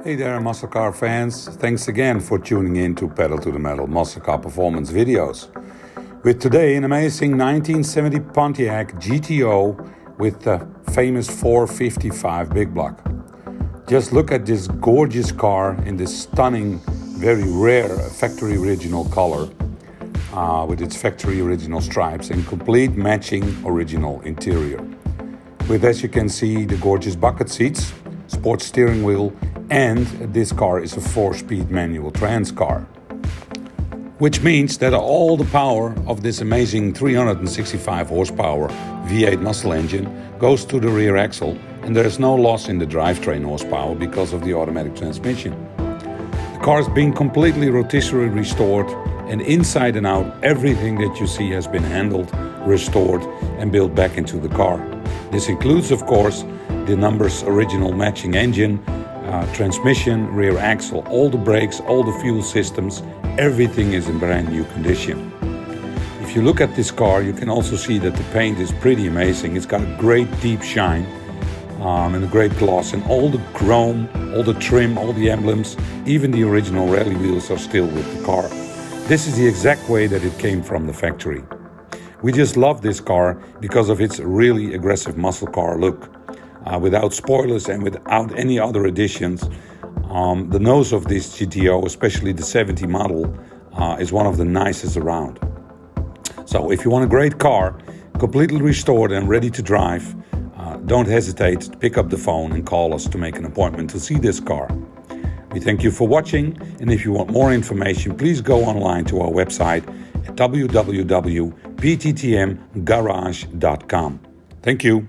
Hey there, muscle car fans. Thanks again for tuning in to Pedal to the Metal muscle car performance videos. With today an amazing 1970 Pontiac GTO with the famous 455 big block. Just look at this gorgeous car in this stunning, very rare factory original color with its factory original stripes and complete matching original interior. With, as you can see, the gorgeous bucket seats, sports steering wheel, and this car is a 4-speed manual trans car. Which means that all the power of this amazing 365 horsepower V8 muscle engine goes to the rear axle, and there is no loss in the drivetrain horsepower because of the automatic transmission. The car is being completely rotisserie restored, and inside and out everything that you see has been handled, restored and built back into the car. This includes, of course, the numbers original matching engine, transmission, rear axle, all the brakes, all the fuel systems, everything is in brand new condition. If you look at this car, you can also see that the paint is pretty amazing. It's got a great deep shine and a great gloss, and all the chrome, all the trim, all the emblems, even the original rally wheels are still with the car. This is the exact way that it came from the factory. We just love this car because of its really aggressive muscle car look. Without spoilers and without any other additions, the nose of this GTO, especially the 70 model, is one of the nicest around. So if you want a great car, completely restored and ready to drive, don't hesitate to pick up the phone and call us to make an appointment to see this car. We thank you for watching, and if you want more information, please go online to our website at www.pttmgarage.com. Thank you.